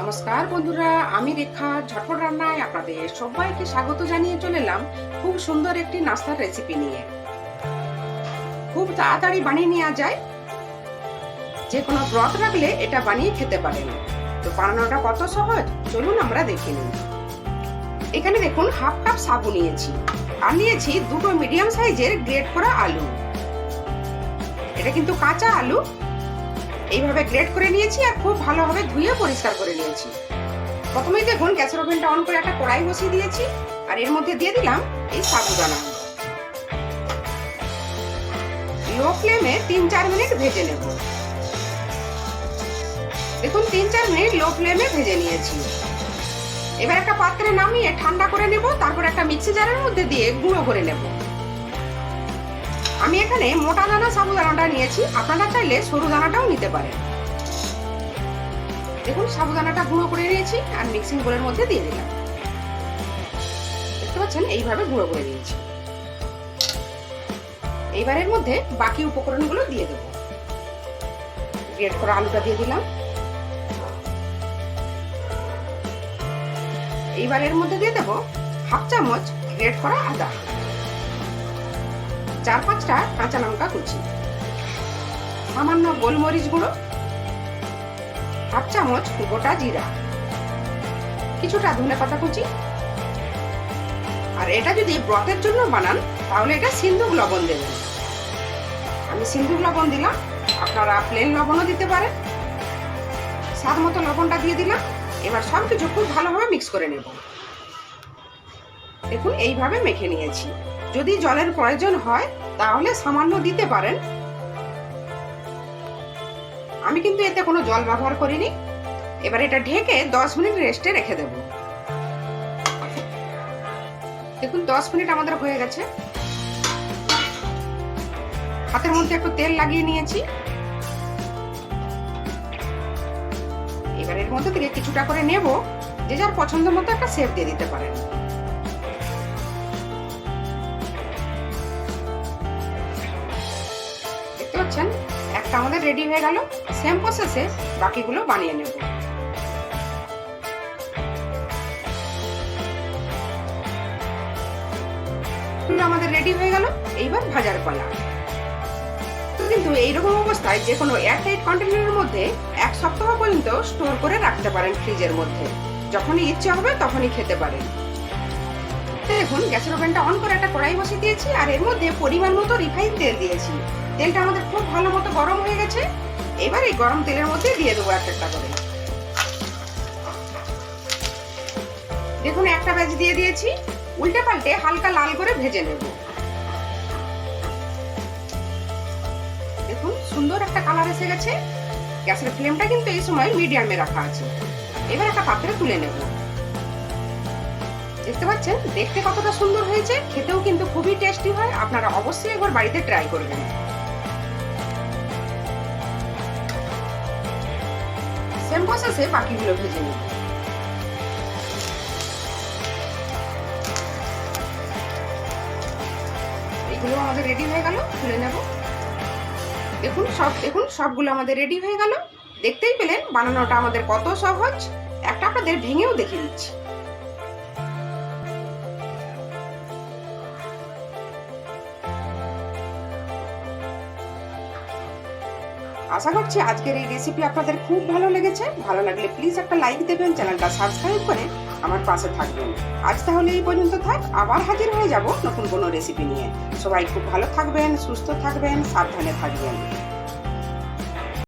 নমস্কার বন্ধুরা, আমি রেখা ঝটপট রান্নায় আপনাদের সবাইকে স্বাগত জানিয়ে চলে এলাম খুব সুন্দর একটি নাস্তার রেসিপি নিয়ে। খুব তাড়াতাড়ি বানিয়ে নেওয়া যায়, যে কোনো ব্রত রাখলে এটা বানিয়ে খেতে পারেন। তো বানানোটা কত সহজ, চলুন আমরা দেখে নিই। এখানে দেখুন হাফ কাপ সাবু নিয়েছি, আর নিয়েছি দুটো মিডিয়াম সাইজের গ্রেট করা আলু। এটা কিন্তু কাঁচা আলু, এইভাবে গ্রেট করে নিয়েছি আর খুব ভালোভাবে ধুয়ে পরিষ্কার করে নিয়েছি। প্রথমেই দেখুন গ্যাসের ওভেনটা অন করে একটা কড়াই বসিয়ে দিয়েছি, আর এর মধ্যে দিয়ে দিলাম এই সাবুদানা। লো ফ্লেমে 3-4 মিনিট ভেজে নেব। দেখুন 3-4 মিনিট লো ফ্লেমে ভেজে নিয়েছি। এবার একটা পাত্রে নামিয়ে ঠান্ডা করে নেব, তারপর একটা মিক্সি জারের মধ্যে দিয়ে গুঁড়ো করে নেব। আমি এখানে মোটা দানা সাবুদানাটা নিয়েছি, আপনারা চাইলে সরু দানাটাও নিতে পারেন। দেখুন সাবুদানাটা গুঁড়ো করে নিয়েছি আর মিক্সিং বোলের মধ্যে দিয়ে দিলাম। দেখতে পাচ্ছেন এইভাবে গুঁড়ো করে নিয়েছি। এইবার এর মধ্যে বাকি উপকরণগুলো দিয়ে দেব। গ্রেট করা আলুটা দিয়ে দিলাম। এইবার এর মধ্যে দিয়ে দেব হাফ চামচ গ্রেট করা আদা, 4-5টা কাঁচা লঙ্কা কুচি, সামান্য গোলমরিচ গুঁড়ো, হাফ চামচ গোটা জিরা, কিছুটা ধনেপাতা কুচি। আর এটা যদি ব্রতের জন্য বানান তাহলে এটা সিন্দুক লবণ দেবেন। আমি সিন্দুক লবণ দিলাম, আপনারা প্লেন লবণও দিতে পারেন। স্বাদ মতো লবণটা দিয়ে দিলাম। এবার সবকিছু খুব ভালোভাবে মিক্স করে নেব। দেখুন এইভাবে মেখে নিয়েছি। যদি জলের প্রয়োজন হয় তাহলে সামান্য দিতে পারেন। আমি কিন্তু এতে কোনো জল ব্যবহার করিনি। এবার এটা ঢেকে 10 মিনিট রেস্টে রেখে দেব। দেখুন 10 মিনিট আমাদের হয়ে গেছে। হাতের মধ্যে একটু তেল লাগিয়ে নিয়েছি। এবার এর মধ্যে থেকে কিছুটা করে নেব, যে যার পছন্দ মতো একটা শেপ দিয়ে দিতে পারেন। দেখতে পাচ্ছেন একটা আমাদের রেডি হয়ে গেল। সেম প্রসেসে বাকিগুলো বানিয়ে নেব। আমাদের রেডি হয়ে গেল। এইবার ভাজার পালা। কিন্তু এইরকম অবস্থায় যে কোনো এয়ারটাইট কন্টেনারের মধ্যে 1 সপ্তাহ পর্যন্ত স্টোর করে রাখতে পারেন ফ্রিজের মধ্যে। যখনই ইচ্ছে হবে তখনই খেতে পারেন। দেখুন গ্যাসের ওভেনটা অন করে একটা কড়াই বসিয়ে দিয়েছি, আর এর মধ্যে পরিমাণ মতো রিফাইন তেল দিয়েছি। তেলটা আমাদের খুব ভালো মতো গরম হয়ে গেছে। এবার এই গরম তেলের মধ্যে দিয়ে দেবো একটা করে। দেখুন একটা ব্যাচ দিয়ে দিয়েছি। উল্টে পাল্টে হালকা লাল করে ভেজে নেব। দেখুন সুন্দর একটা কালার এসে গেছে। গ্যাসের ফ্লেমটা কিন্তু এই সময় মিডিয়ামে রাখা আছে। এবার একটা পাত্রে তুলে নেব। দেখতে পাচ্ছেন দেখতে কতটা সুন্দর হয়েছে, খেতেও কিন্তু খুবই টেস্টি হয়। আপনারা অবশ্যই একবার বাড়িতে ট্রাই করবেন। সেম প্রসেসে বাকিগুলো ভেজে নেব। এগুলো আমাদের রেডি হয়ে গেল, তুলে নেব। দেখুন সবগুলো আমাদের রেডি হয়ে গেল। দেখতেই পেলেন বানানোটা আমাদের কত সহজ। একটা আপনাদের ভেঙেও দেখিয়ে দিচ্ছি। আশা করছি আজকের এই রেসিপি আপনাদের খুব ভালো লেগেছে। ভালো লাগলে প্লিজ একটা লাইক দেবেন, চ্যানেলটা সাবস্ক্রাইব করে আমার পাশে থাকবেন। আজ তাহলে এই পর্যন্ত থাক, আবার হাজির হয়ে যাব নতুন কোনো রেসিপি নিয়ে। সবাই খুব ভালো থাকবেন, সুস্থ থাকবেন, সাবধানে থাকবেন।